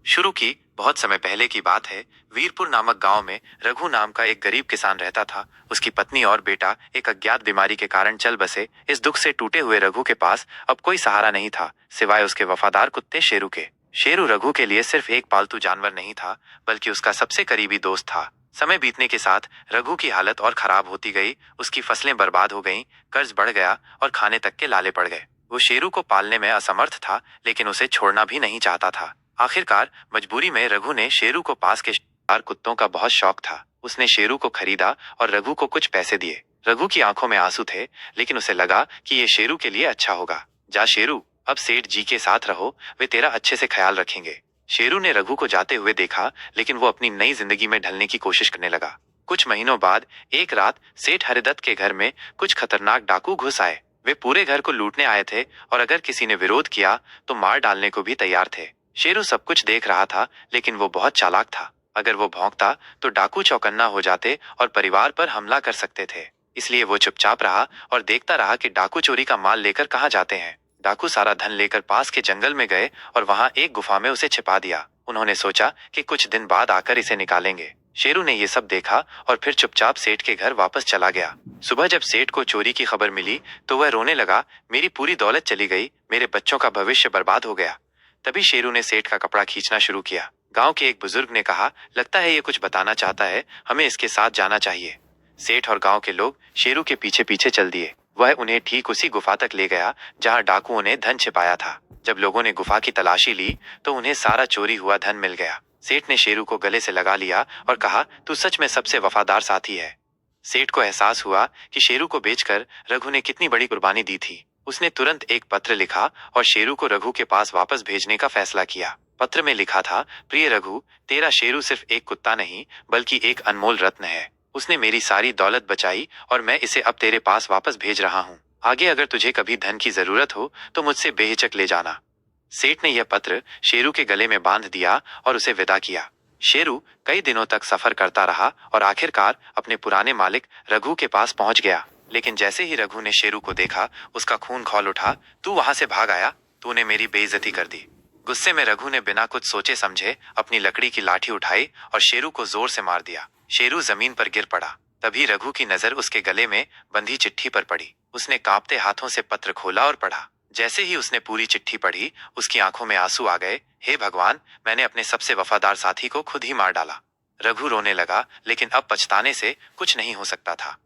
शुरू की। बहुत समय पहले की बात है। वीरपुर नामक गांव में रघु नाम का एक गरीब किसान रहता था। उसकी पत्नी और बेटा एक अज्ञात बीमारी के कारण चल बसे। इस दुख से टूटे हुए रघु के पास अब कोई सहारा नहीं था सिवाय उसके वफादार कुत्ते शेरू के। शेरू रघु के लिए सिर्फ एक पालतू जानवर नहीं था, बल्कि उसका सबसे करीबी दोस्त था। समय बीतने के साथ रघु की हालत और खराब होती गई। उसकी फसलें बर्बाद हो गईं, कर्ज बढ़ गया और खाने तक के लाले पड़ गए। वो शेरू को पालने में असमर्थ था, लेकिन उसे छोड़ना भी नहीं चाहता था। आखिरकार मजबूरी में रघु ने शेरू को पास के शानदार कुत्तों का बहुत शौक था। उसने शेरू को खरीदा और रघु को कुछ पैसे दिए। रघु की आंखों में आंसू थे, लेकिन उसे लगा कि ये शेरू के लिए अच्छा होगा। जा शेरू, अब सेठ जी के साथ रहो, वे तेरा अच्छे से ख्याल रखेंगे। शेरू ने रघु को जाते हुए देखा, लेकिन वो अपनी नई जिंदगी में ढलने की कोशिश करने लगा। कुछ महीनों बाद एक रात सेठ हरिदत्त के घर में कुछ खतरनाक डाकू घुस आए। वे पूरे घर को लूटने आए थे और अगर किसी ने विरोध किया तो मार डालने को भी तैयार थे। शेरू सब कुछ देख रहा था, लेकिन वो बहुत चालाक था। अगर वो भौंकता तो डाकू चौकन्ना हो जाते और परिवार पर हमला कर सकते थे। इसलिए वो चुपचाप रहा और देखता रहा कि डाकू चोरी का माल लेकर कहाँ जाते हैं। डाकू सारा धन लेकर पास के जंगल में गए और वहां एक गुफा में उसे छिपा दिया। उन्होंने सोचा कि कुछ दिन बाद आकर इसे निकालेंगे। शेरू ने ये सब देखा और फिर चुपचाप सेठ के घर वापस चला गया। सुबह जब सेठ को चोरी की खबर मिली तो वह रोने लगा, मेरी पूरी दौलत चली गई, मेरे बच्चों का भविष्य बर्बाद हो गया। तभी शेरू ने सेठ का कपड़ा खींचना शुरू किया। गांव के एक बुजुर्ग ने कहा, लगता है ये कुछ बताना चाहता है, हमें इसके साथ जाना चाहिए। सेठ और गांव के लोग शेरू के पीछे पीछे चल दिए। वह उन्हें ठीक उसी गुफा तक ले गया जहां डाकुओं ने धन छिपाया था। जब लोगों ने गुफा की तलाशी ली तो उन्हें सारा चोरी हुआ धन मिल गया। सेठ ने शेरू को गले से लगा लिया और कहा, तू सच में सबसे वफादार साथी है। सेठ को एहसास हुआ कि शेरू को बेचकर रघु ने कितनी बड़ी कुर्बानी दी थी। उसने तुरंत एक पत्र लिखा और शेरू को रघु के पास वापस भेजने का फैसला किया। पत्र में लिखा था, प्रिय रघु, तेरा शेरू सिर्फ एक कुत्ता नहीं बल्कि एक अनमोल रत्न है। उसने मेरी सारी दौलत बचाई और मैं इसे अब तेरे पास वापस भेज रहा हूँ। आगे अगर तुझे कभी धन की जरूरत हो तो मुझसे बेहिचक ले जाना। सेठ ने यह पत्र शेरू के गले में बांध दिया और उसे विदा किया। शेरू कई दिनों तक सफर करता रहा और आखिरकार अपने पुराने मालिक रघु के पास पहुंच गया। लेकिन जैसे ही रघु ने शेरू को देखा, उसका खून खौल उठा। तू वहां से भाग आया, तूने मेरी बेइज्जती कर दी। गुस्से में रघु ने बिना कुछ सोचे समझे अपनी लकड़ी की लाठी उठाई और शेरू को जोर से मार दिया। शेरू जमीन पर गिर पड़ा। तभी रघु की नजर उसके गले में बंधी चिट्ठी पर पड़ी। उसने कांपते हाथों से पत्र खोला और पढ़ा। जैसे ही उसने पूरी चिट्ठी पढ़ी, उसकी आंखों में आंसू आ गए। हे भगवान, मैंने अपने सबसे वफादार साथी को खुद ही मार डाला। रघु रोने लगा, लेकिन अब पछताने से कुछ नहीं हो सकता था।